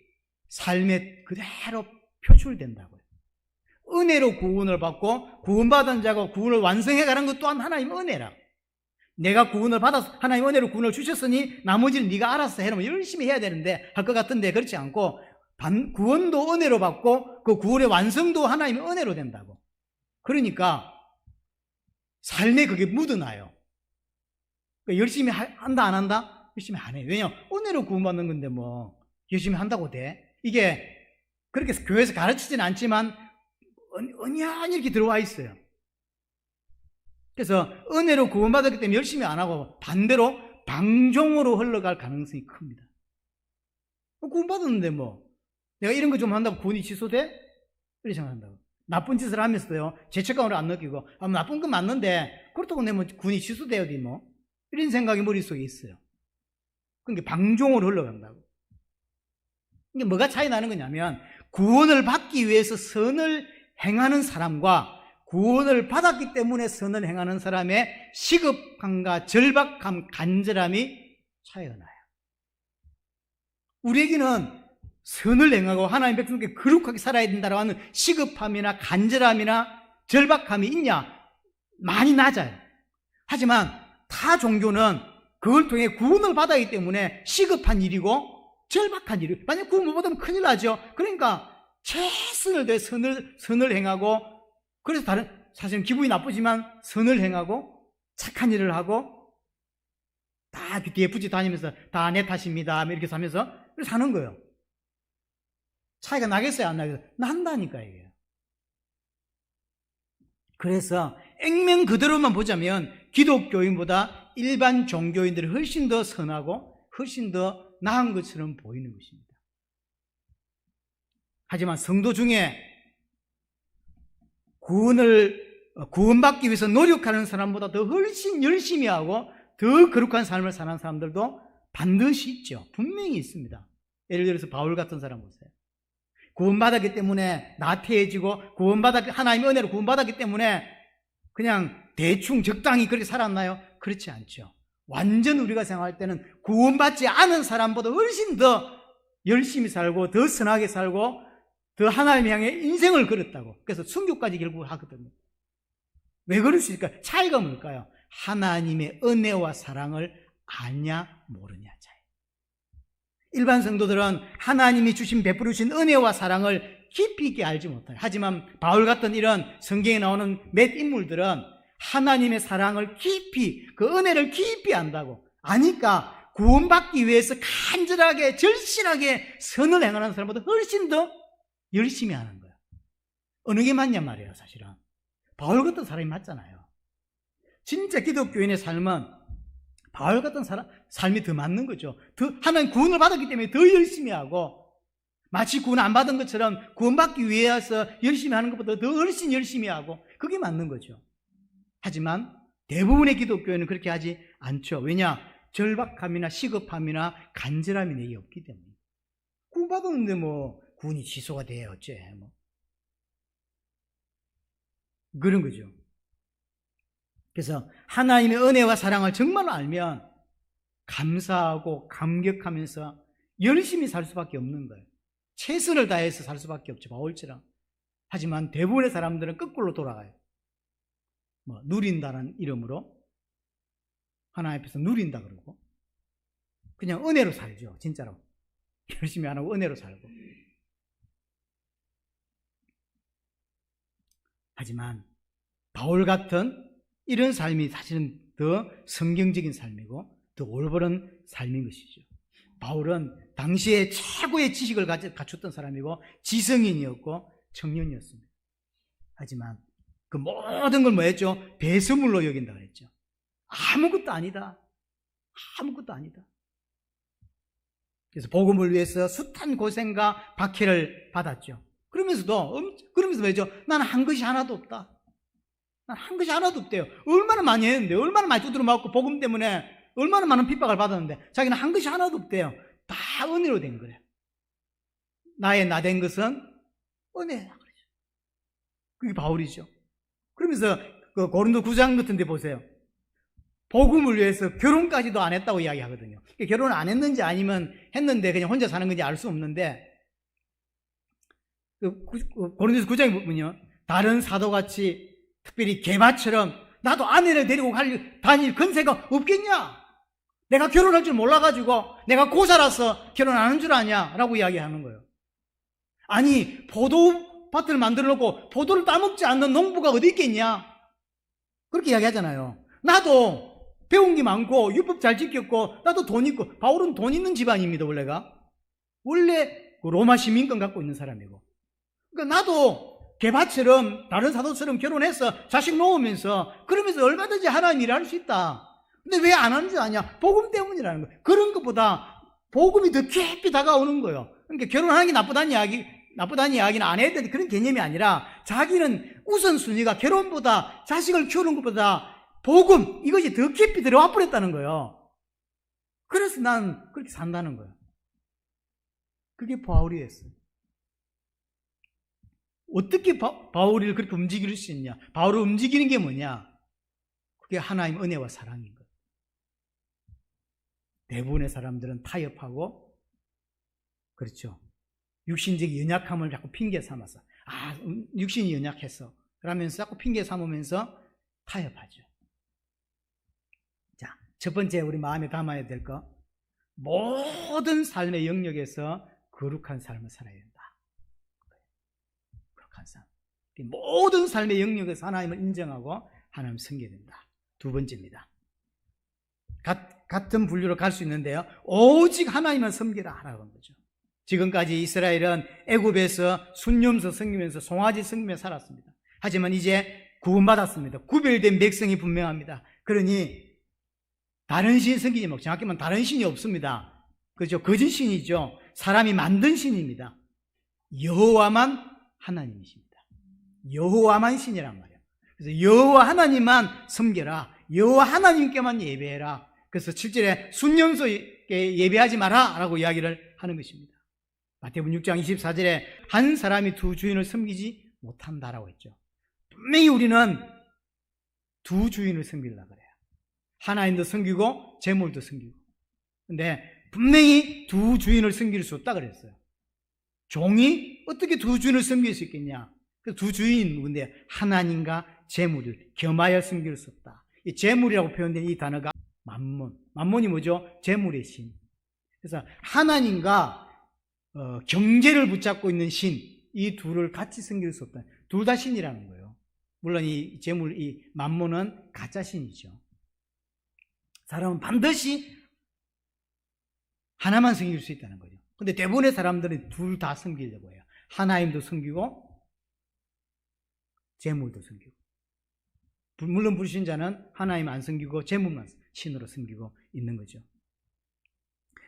삶에 그대로 표출된다고요. 은혜로 구원을 받고 구원받은 자가 구원을 완성해가는 것 또한 하나님의 은혜라. 내가 구원을 받아서 하나님 은혜로 구원을 주셨으니 나머지는 네가 알아서 해라. 열심히 해야 되는데 할 것 같은데 그렇지 않고 구원도 은혜로 받고 그 구원의 완성도 하나님의 은혜로 된다고. 그러니까 삶에 그게 묻어나요. 그러니까 열심히 한다 안 한다? 열심히 안 해요. 왜냐하면 은혜로 구원받는 건데 뭐 열심히 한다고 돼? 이게 그렇게 교회에서 가르치지는 않지만 은연히 이렇게 들어와 있어요. 그래서 은혜로 구원받았기 때문에 열심히 안 하고 반대로 방종으로 흘러갈 가능성이 큽니다. 구원받았는데 뭐 내가 이런 거 좀 한다고 구원이 취소돼? 이렇게 생각한다고. 나쁜 짓을 하면서도요 죄책감을 안 느끼고 나쁜 건 맞는데 그렇다고 내면 구원이 취소돼야지 뭐 이런 생각이 머릿속에 있어요. 그러니까 방종으로 흘러간다고. 이게 뭐가 차이 나는 거냐면 구원을 받기 위해서 선을 행하는 사람과 구원을 받았기 때문에 선을 행하는 사람의 시급함과 절박함, 간절함이 차이가 나요. 우리에게는 선을 행하고 하나님 백성께 거룩하게 살아야 된다고 하는 시급함이나 간절함이나 절박함이 있냐? 많이 낮아요. 하지만 타 종교는 그걸 통해 구원을 받았기 때문에 시급한 일이고 절박한 일이고 만약 구원 못 받으면 큰일 나죠. 그러니까 최선을 다해 선을 행하고 그래서 사실은 기분이 나쁘지만 선을 행하고 착한 일을 하고 다 뒤에 붙이 다니면서 다 내 탓입니다 이렇게 하면서 사는 거예요. 차이가 나겠어요 안 나겠어요? 난다니까 이게. 그래서 액면 그대로만 보자면 기독교인보다 일반 종교인들이 훨씬 더 선하고 훨씬 더 나은 것처럼 보이는 것입니다. 하지만 성도 중에 구원받기 위해서 노력하는 사람보다 더 훨씬 열심히 하고 더 거룩한 삶을 사는 사람들도 반드시 있죠. 분명히 있습니다. 예를 들어서 바울 같은 사람 보세요. 구원받았기 때문에 나태해지고 하나님의 은혜로 구원받았기 때문에 그냥 대충 적당히 그렇게 살았나요? 그렇지 않죠. 완전 우리가 생각할 때는 구원받지 않은 사람보다 훨씬 더 열심히 살고 더 선하게 살고 더 하나님 향해 인생을 걸었다고. 그래서 순교까지 결국 하거든요. 왜 그럴 수 있을까요? 차이가 뭘까요? 하나님의 은혜와 사랑을 아냐 모르냐 차이. 일반 성도들은 하나님이 베풀어 주신 은혜와 사랑을 깊이 있게 알지 못해요. 하지만 바울 같은 이런 성경에 나오는 몇 인물들은 하나님의 사랑을 깊이, 그 은혜를 깊이 안다고. 아니까 구원받기 위해서 간절하게 절실하게 선을 행하는 사람보다 훨씬 더 열심히 하는 거예요. 어느 게 맞냐 말이에요. 사실은 바울 같은 사람이 맞잖아요. 진짜 기독교인의 삶은 바울 같은 삶이 더 맞는 거죠. 하나님 구원을 받았기 때문에 더 열심히 하고 마치 구원 안 받은 것처럼 구원받기 위해서 열심히 하는 것보다 더 훨씬 열심히 하고 그게 맞는 거죠. 하지만 대부분의 기독교인은 그렇게 하지 않죠. 왜냐? 절박함이나 시급함이나 간절함이 내게 없기 때문에. 구원받았는데 뭐 구원이 취소가 돼 어째 뭐 그런 거죠. 그래서 하나님의 은혜와 사랑을 정말 알면 감사하고 감격하면서 열심히 살 수밖에 없는 거예요. 최선을 다해서 살 수밖에 없죠. 바울처럼. 하지만 대부분의 사람들은 거꾸로 돌아가요. 뭐 누린다는 이름으로 하나님 앞에서 누린다 그러고 그냥 은혜로 살죠. 진짜로. 열심히 안 하고 은혜로 살고. 하지만 바울 같은 이런 삶이 사실은 더 성경적인 삶이고 더 올바른 삶인 것이죠. 바울은 당시에 최고의 지식을 갖췄던 사람이고 지성인이었고 청년이었습니다. 하지만 그 모든 걸 뭐였죠? 배설물로 여긴다 그랬죠. 아무것도 아니다. 아무것도 아니다. 그래서 복음을 위해서 숱한 고생과 박해를 받았죠. 그러면서 뭐죠? 나는 한 것이 하나도 없다. 난 한 것이 하나도 없대요. 얼마나 많이 했는데, 얼마나 많이 두드려 맞고 복음 때문에 얼마나 많은 핍박을 받았는데 자기는 한 것이 하나도 없대요. 다 은혜로 된 거래요. 나의 나 된 것은 은혜야. 그게 바울이죠. 그러면서 그 고린도 9장 같은 데 보세요. 복음을 위해서 결혼까지도 안 했다고 이야기하거든요. 결혼을 안 했는지 아니면 했는데 그냥 혼자 사는 건지 알 수 없는데 고린도서 9장에 보면요. 다른 사도같이 특별히 게바처럼 나도 아내를 데리고 다닐 근세가 없겠냐? 내가 결혼할 줄 몰라가지고 내가 고사라서 결혼 안 한 줄 아냐? 라고 이야기하는 거예요. 아니 포도밭을 만들어 놓고 포도를 따먹지 않는 농부가 어디 있겠냐? 그렇게 이야기하잖아요. 나도 배운 게 많고 율법 잘 지켰고 나도 돈 있고 바울은 돈 있는 집안입니다. 원래 로마 시민권 갖고 있는 사람이고 그러니까 나도 게바처럼 다른 사도처럼 결혼해서 자식 놓으면서 그러면서 얼마든지 하나님 일할 수 있다. 근데 왜 안 하는 줄 아냐? 복음 때문이라는 거예요. 그런 것보다 복음이 더 깊이 다가오는 거예요. 그러니까 결혼하는 게 나쁘다는 이야기는 안 해야 되는 그런 개념이 아니라 자기는 우선순위가 결혼보다 자식을 키우는 것보다 복음 이것이 더 깊이 들어와 버렸다는 거예요. 그래서 난 그렇게 산다는 거예요. 그게 바울이었어요. 어떻게 바울을 그렇게 움직일 수 있냐? 바울을 움직이는 게 뭐냐? 그게 하나님 은혜와 사랑인 거예요. 대부분의 사람들은 타협하고 그렇죠. 육신적 연약함을 자꾸 핑계 삼아서 육신이 연약해서 그러면서 자꾸 핑계 삼으면서 타협하죠. 자, 첫 번째 우리 마음에 담아야 될 거 모든 삶의 영역에서 거룩한 삶을 살아야 된다. 거룩한 삶. 모든 삶의 영역에서 하나님을 인정하고 하나님을 섬겨야 된다. 두 번째입니다. 같은 분류로 갈 수 있는데요. 오직 하나님만 섬기라 라고 한 거죠. 지금까지 이스라엘은 애굽에서 순념서 섬기면서 송아지 섬기며 살았습니다. 하지만 이제 구원받았습니다. 구별된 백성이 분명합니다. 그러니 다른 신 섬기지 말고 정확히 말하면 다른 신이 없습니다. 그죠? 거짓 신이죠. 사람이 만든 신입니다. 여호와만 하나님이십니다. 여호와만 신이란 말이에요. 그래서 여호와 하나님만 섬겨라. 여호와 하나님께만 예배해라. 그래서 7절에 순념소에 예배하지 마라 라고 이야기를 하는 것입니다. 마태복음 6장 24절에 한 사람이 두 주인을 섬기지 못한다라고 했죠. 분명히 우리는 두 주인을 섬기려고 그래요. 하나님도 섬기고 재물도 섬기고. 근데 분명히 두 주인을 섬길 수 없다 그랬어요. 종이 어떻게 두 주인을 섬길 수 있겠냐? 그 두 주인이 누군데 하나님과 재물을 겸하여 섬길 수 없다. 이 재물이라고 표현된 이 단어가 만몬이 뭐죠? 재물의 신. 그래서 하나님과 경제를 붙잡고 있는 신, 이 둘을 같이 섬길 수 없다. 둘 다 신이라는 거예요. 물론 이 재물, 이 만몬은 가짜 신이죠. 사람은 반드시 하나만 섬길 수 있다는 거죠. 근데 대부분의 사람들은 둘 다 섬기려고 해요. 하나님도 섬기고 재물도 섬기고. 물론 불신자는 하나님 안 섬기고 재물만 신으로 섬기고 있는 거죠.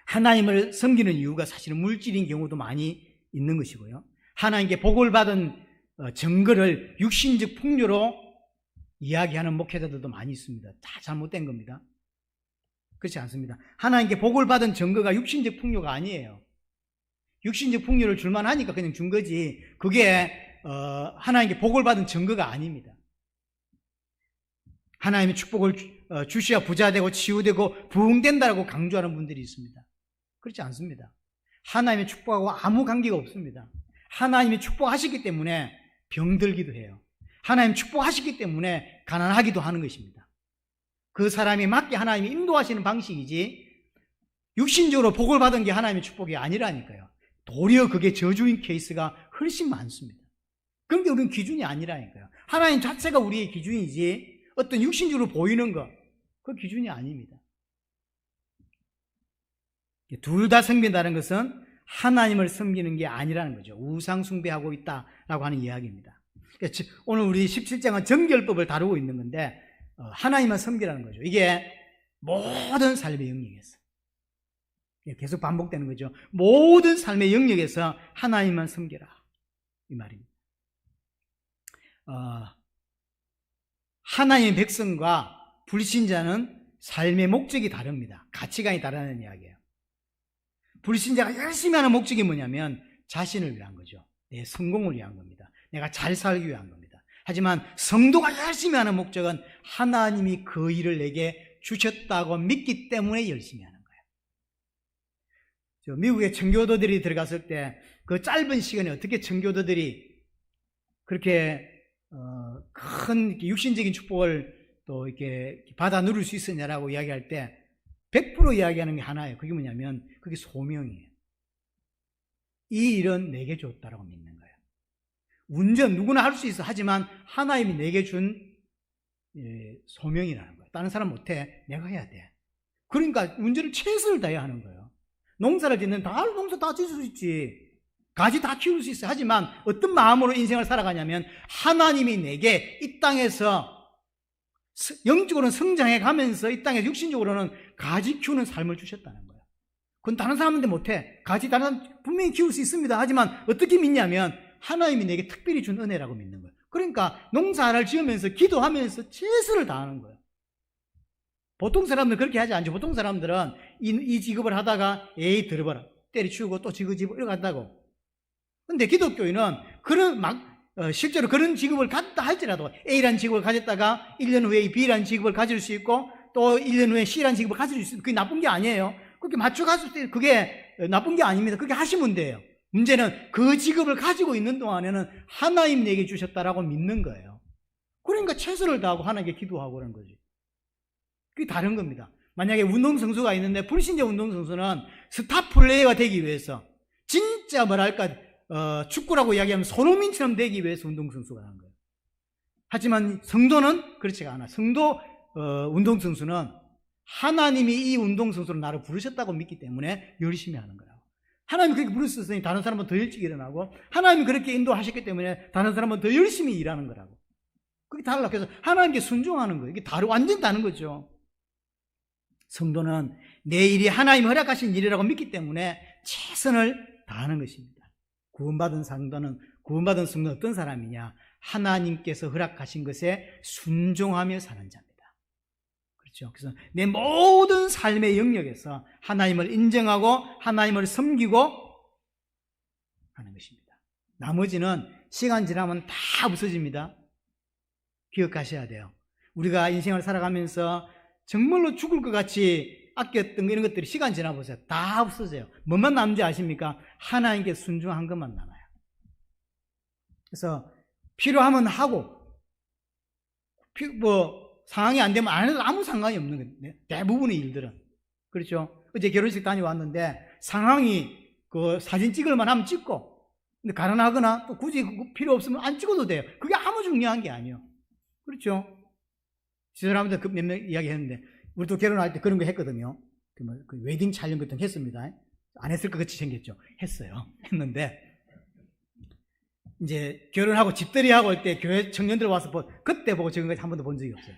하나님을 섬기는 이유가 사실은 물질인 경우도 많이 있는 것이고요. 하나님께 복을 받은 증거를 육신적 풍요로 이야기하는 목회자들도 많이 있습니다. 다 잘못된 겁니다. 그렇지 않습니다. 하나님께 복을 받은 증거가 육신적 풍요가 아니에요. 육신적 풍요를 줄만 하니까 그냥 준 거지, 그게 하나님께 복을 받은 증거가 아닙니다. 하나님의 축복을 주셔야 부자 되고 치유되고 부흥된다고 강조하는 분들이 있습니다. 그렇지 않습니다. 하나님의 축복하고 아무 관계가 없습니다. 하나님이 축복하시기 때문에 병들기도 해요. 하나님 축복하시기 때문에 가난하기도 하는 것입니다. 그 사람이 맞게 하나님이 인도하시는 방식이지, 육신적으로 복을 받은 게 하나님의 축복이 아니라니까요. 도리어 그게 저주인 케이스가 훨씬 많습니다. 그런 게 우리는 기준이 아니라니까요. 하나님 자체가 우리의 기준이지 어떤 육신적으로 보이는 거, 그 기준이 아닙니다. 둘 다 섬긴다는 것은 하나님을 섬기는 게 아니라는 거죠. 우상 숭배하고 있다라고 하는 이야기입니다. 오늘 우리 17장은 정결법을 다루고 있는 건데, 하나님만 섬기라는 거죠. 이게 모든 삶의 영역에서 계속 반복되는 거죠. 모든 삶의 영역에서 하나님만 섬겨라, 이 말입니다. 하나님의 백성과 불신자는 삶의 목적이 다릅니다. 가치관이 다르다는 이야기예요. 불신자가 열심히 하는 목적이 뭐냐면 자신을 위한 거죠. 내 성공을 위한 겁니다. 내가 잘 살기 위한 겁니다. 하지만 성도가 열심히 하는 목적은 하나님이 그 일을 내게 주셨다고 믿기 때문에 열심히 하는 거예요. 미국의 청교도들이 들어갔을 때 그 짧은 시간에 어떻게 청교도들이 그렇게 큰 육신적인 축복을 또 이렇게 받아 누릴 수 있었냐라고 이야기할 때 100% 이야기하는 게 하나예요. 그게 뭐냐면 그게 소명이에요. 이 일은 내게 줬다라고 믿는 거예요. 운전 누구나 할 수 있어. 하지만 하나님이 내게 준 소명이라는 거예요. 다른 사람 못해. 내가 해야 돼. 그러니까 운전을 최선을 다해야 하는 거예요. 농사를 짓는 농사 다 짓을 수 있지. 가지 다 키울 수 있어요. 하지만 어떤 마음으로 인생을 살아가냐면 하나님이 내게 이 땅에서 영적으로는 성장해 가면서 이 땅에서 육신적으로는 가지 키우는 삶을 주셨다는 거예요. 그건 다른 사람한테 못해. 가지 다른 사람 분명히 키울 수 있습니다. 하지만 어떻게 믿냐면 하나님이 내게 특별히 준 은혜라고 믿는 거예요. 그러니까 농사를 지으면서 기도하면서 최선을 다하는 거예요. 보통 사람들은 그렇게 하지 않죠. 보통 사람들은 이 직업을 하다가 에이 들어봐라, 때려치우고 또 이렇게 한다고. 근데 기독교인은 실제로 그런 직업을 갖다 할지라도 A라는 직업을 가졌다가 1년 후에 B라는 직업을 가질 수 있고 또 1년 후에 C라는 직업을 가질 수 있어요. 그게 나쁜 게 아니에요. 그렇게 맞춰갔을 때 그게 나쁜 게 아닙니다. 그렇게 하시면 돼요. 문제는 그 직업을 가지고 있는 동안에는 하나님 내게 주셨다라고 믿는 거예요. 그러니까 최선을 다하고 하나님께 기도하고 그런 거지. 그게 다른 겁니다. 만약에 운동선수가 있는데 불신자 운동선수는 스타 플레이어가 되기 위해서 진짜 축구라고 이야기하면 손흥민처럼 되기 위해서 운동선수가 하는 거예요. 하지만 성도는 그렇지가 않아. 운동선수는 하나님이 이 운동선수로 나를 부르셨다고 믿기 때문에 열심히 하는 거라고. 하나님이 그렇게 부르셨으니 다른 사람은 더 일찍 일어나고, 하나님이 그렇게 인도하셨기 때문에 다른 사람은 더 열심히 일하는 거라고. 그게 달라. 그래서 하나님께 순종하는 거예요. 이게 완전히 다른 거죠. 성도는 내 일이 하나님이 허락하신 일이라고 믿기 때문에 최선을 다하는 것입니다. 구원받은 성도는 어떤 사람이냐? 하나님께서 허락하신 것에 순종하며 사는 자입니다. 그렇죠? 그래서 내 모든 삶의 영역에서 하나님을 인정하고 하나님을 섬기고 하는 것입니다. 나머지는 시간 지나면 다 없어집니다. 기억하셔야 돼요. 우리가 인생을 살아가면서 정말로 죽을 것 같이 아꼈던 이런 것들이 시간 지나보세요. 다 없어져요. 뭐만 남지 아십니까? 하나님께 순종한 것만 남아요. 그래서 필요하면 하고, 상황이 안 되면 안 해도 아무 상관이 없는 거예요. 대부분의 일들은. 그렇죠? 어제 결혼식 다녀왔는데 상황이 사진 찍을 만하면 찍고, 근데 가난하거나 또 굳이 필요 없으면 안 찍어도 돼요. 그게 아무 중요한 게 아니에요. 그렇죠? 지사람들 몇 명 이야기했는데, 우리도 결혼할 때 그런 거 했거든요. 그 웨딩 촬영 같은 거 했습니다. 안 했을 것 같이 생겼죠. 했어요. 했는데, 이제 결혼하고 집들이하고 할 때 교회 청년들 와서 그때 보고 지금까지 한 번도 본 적이 없어요.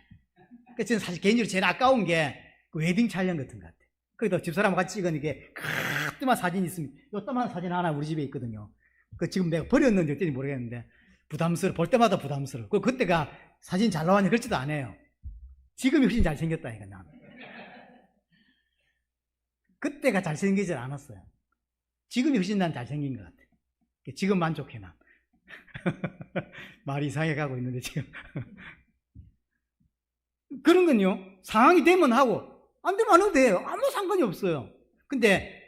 그러니까 저는 사실 개인적으로 제일 아까운 게 그 웨딩 촬영 같은 것 같아요. 거기도 집사람과 같이 찍으니까 크뜨만 사진이 있으면, 요따만 사진 하나 우리 집에 있거든요. 그 지금 내가 버렸는지 어쩐지 모르겠는데, 볼 때마다 부담스러워. 그때가 사진 잘 나왔냐 그렇지도 않아요. 지금이 훨씬 잘생겼다니까, 나는. 그때가 잘생기질 않았어요. 지금이 훨씬 난 잘생긴 것 같아요. 지금 만족해 난. 말이 이상해 가고 있는데 지금. 그런 건요, 상황이 되면 하고 안 되면 안 해도 돼요. 아무 상관이 없어요. 근데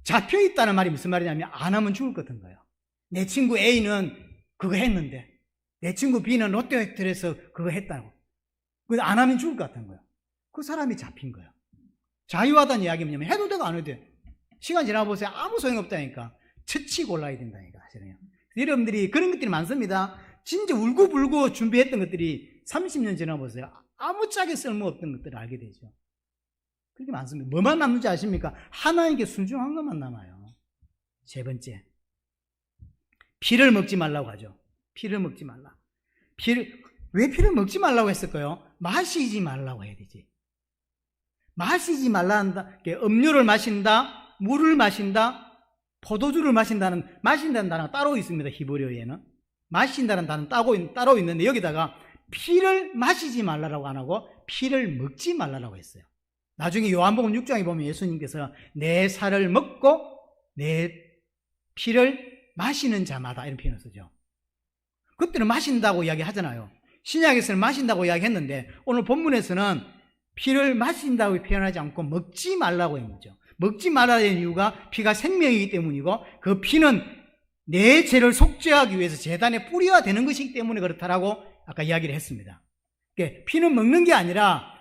잡혀있다는 말이 무슨 말이냐면 안 하면 죽을 것 같은 거예요. 내 친구 A는 그거 했는데 내 친구 B는 롯데호텔에서 그거 했다고. 그래서 안 하면 죽을 것 같은 거예요. 그 사람이 잡힌 거예요. 자유하다는 이야기 뭐냐면 해도 되고 안 해도 돼. 시간 지나보세요. 아무 소용없다니까. 처치 골라야 된다니까. 사실은요. 여러분들이 그런 것들이 많습니다. 진짜 울고불고 준비했던 것들이 30년 지나보세요. 아무짝에 쓸모없던 것들을 알게 되죠. 그렇게 많습니다. 뭐만 남는지 아십니까? 하나님께 순종한 것만 남아요. 세 번째, 피를 먹지 말라고 하죠. 피를 먹지 말라. 왜 피를 먹지 말라고 했을까요? 마시지 말라고 해야 되지. 마시지 말라 한다. 음료를 마신다, 물을 마신다, 포도주를 마신다는 단어가 따로 있습니다. 히브리어에는. 마신다는 단어는 따로 있는데 여기다가 피를 마시지 말라고 안 하고 피를 먹지 말라고 했어요. 나중에 요한복음 6장에 보면 예수님께서 내 살을 먹고 내 피를 마시는 자마다 이런 표현을 쓰죠. 그때는 마신다고 이야기하잖아요. 신약에서는 마신다고 이야기했는데 오늘 본문에서는 피를 마신다고 표현하지 않고 먹지 말라고 했는 거죠. 먹지 말아야 되는 이유가 피가 생명이기 때문이고 그 피는 내 죄를 속죄하기 위해서 제단에 뿌려야 되는 것이기 때문에 그렇다라고 아까 이야기를 했습니다. 그러니까 피는 먹는 게 아니라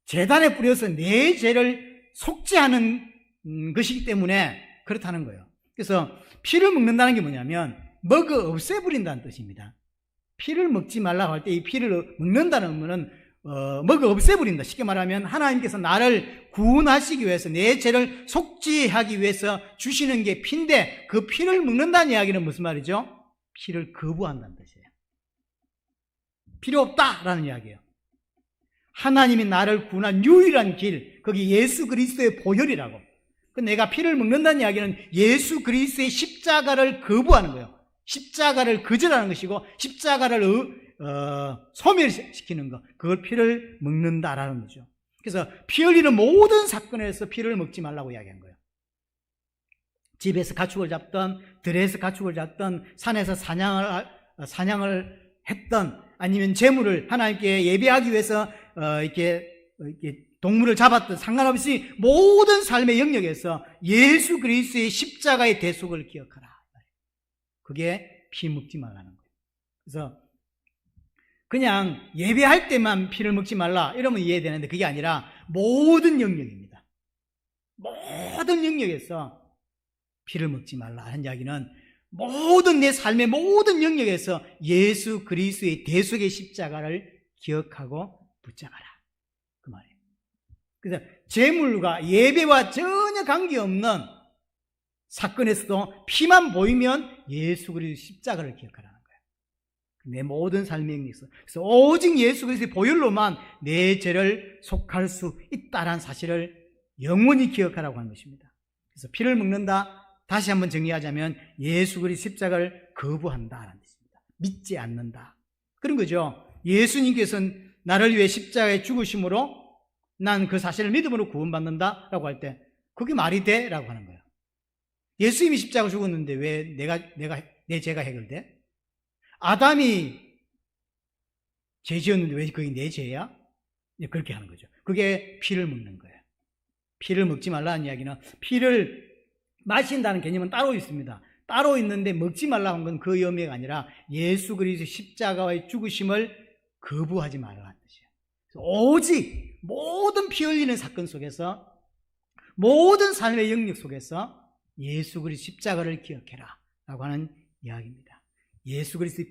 제단에 뿌려서 내 죄를 속죄하는 것이기 때문에 그렇다는 거예요. 그래서 피를 먹는다는 게 뭐냐면 먹어 없애버린다는 뜻입니다. 피를 먹지 말라고 할 때 이 피를 먹는다는 의미는 먹어 없애버린다. 쉽게 말하면 하나님께서 나를 구원하시기 위해서 내 죄를 속죄하기 위해서 주시는 게 피인데 그 피를 먹는다는 이야기는 무슨 말이죠? 피를 거부한다는 뜻이에요. 필요 없다라는 이야기예요. 하나님이 나를 구원한 유일한 길, 거기 예수 그리스도의 보혈이라고. 내가 피를 먹는다는 이야기는 예수 그리스도의 십자가를 거부하는 거예요. 십자가를 거절하는 것이고 십자가를 소멸시키는 것, 그걸 피를 먹는다라는 거죠. 그래서 피 흘리는 모든 사건에서 피를 먹지 말라고 이야기한 거예요. 집에서 가축을 잡던, 들에서 가축을 잡던, 산에서 사냥을 했던, 아니면 재물을 하나님께 예배하기 위해서 이렇게 동물을 잡았던, 상관없이 모든 삶의 영역에서 예수 그리스도의 십자가의 대속을 기억하라. 그게 피 먹지 말라는 거예요. 그래서 그냥 예배할 때만 피를 먹지 말라 이러면 이해되는데 그게 아니라 모든 영역입니다. 모든 영역에서 피를 먹지 말라 하는 이야기는 모든 내 삶의 모든 영역에서 예수 그리스도의 대속의 십자가를 기억하고 붙잡아라. 그 말이에요. 그래서 재물과 예배와 전혀 관계없는 사건에서도 피만 보이면 예수 그리스도의 십자가를 기억하라는 거예요. 내 모든 삶의 영역에서. 그래서 오직 예수 그리스도의 보혈로만 내 죄를 속할 수 있다는 사실을 영원히 기억하라고 하는 것입니다. 그래서 피를 먹는다, 다시 한번 정리하자면 예수 그리스도의 십자가를 거부한다라는 뜻입니다. 믿지 않는다. 그런 거죠. 예수님께서는 나를 위해 십자가에 죽으심으로 난 그 사실을 믿음으로 구원받는다라고 할 때 그게 말이 돼? 라고 하는 거예요. 예수님이 십자가 죽었는데 왜 내 죄가 해결돼? 아담이 죄 지었는데 왜 그게 내 죄야? 그렇게 하는 거죠. 그게 피를 먹는 거예요. 피를 먹지 말라는 이야기는 피를 마신다는 개념은 따로 있습니다. 따로 있는데 먹지 말라고 한 건 그 의미가 아니라 예수 그리스도의 십자가의 죽으심을 거부하지 말라는 뜻이에요. 오직 모든 피 흘리는 사건 속에서 모든 삶의 영역 속에서 예수 그리스도 십자가를 기억해라 라고 하는 이야기입니다. 예수 그리스도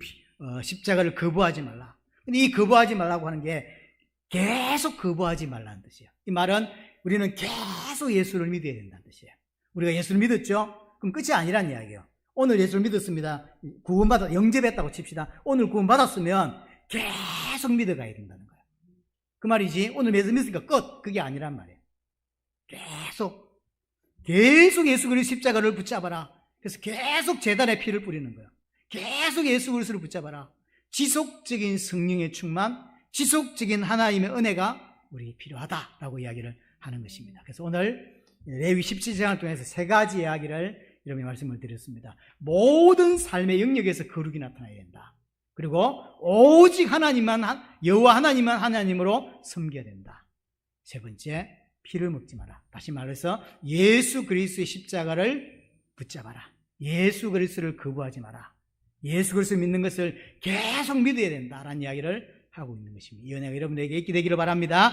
십자가를 거부하지 말라. 근데 이 거부하지 말라고 하는 게 계속 거부하지 말라는 뜻이에요. 이 말은 우리는 계속 예수를 믿어야 된다는 뜻이에요. 우리가 예수를 믿었죠? 그럼 끝이 아니란 이야기예요. 오늘 예수를 믿었습니다. 영접했다고 칩시다. 오늘 구원받았으면 계속 믿어가야 된다는 거예요. 그 말이지 오늘 예수 믿으니까 끝! 그게 아니란 말이에요. 계속 예수 그리스도 십자가를 붙잡아라. 그래서 계속 제단에 피를 뿌리는 거예요. 계속 예수 그리스도를 붙잡아라. 지속적인 성령의 충만, 지속적인 하나님의 은혜가 우리에게 필요하다라고 이야기를 하는 것입니다. 그래서 오늘 레위 17장을 통해서 세 가지 이야기를 이렇게 말씀을 드렸습니다. 모든 삶의 영역에서 거룩이 나타나야 된다. 그리고 오직 하나님만, 여호와 하나님만 하나님으로 섬겨야 된다. 세 번째, 피를 먹지 마라. 다시 말해서 예수 그리스도의 십자가를 붙잡아라. 예수 그리스도를 거부하지 마라. 예수 그리스도 믿는 것을 계속 믿어야 된다라는 이야기를 하고 있는 것입니다. 이 은혜가 여러분에게 있게 되기를 바랍니다.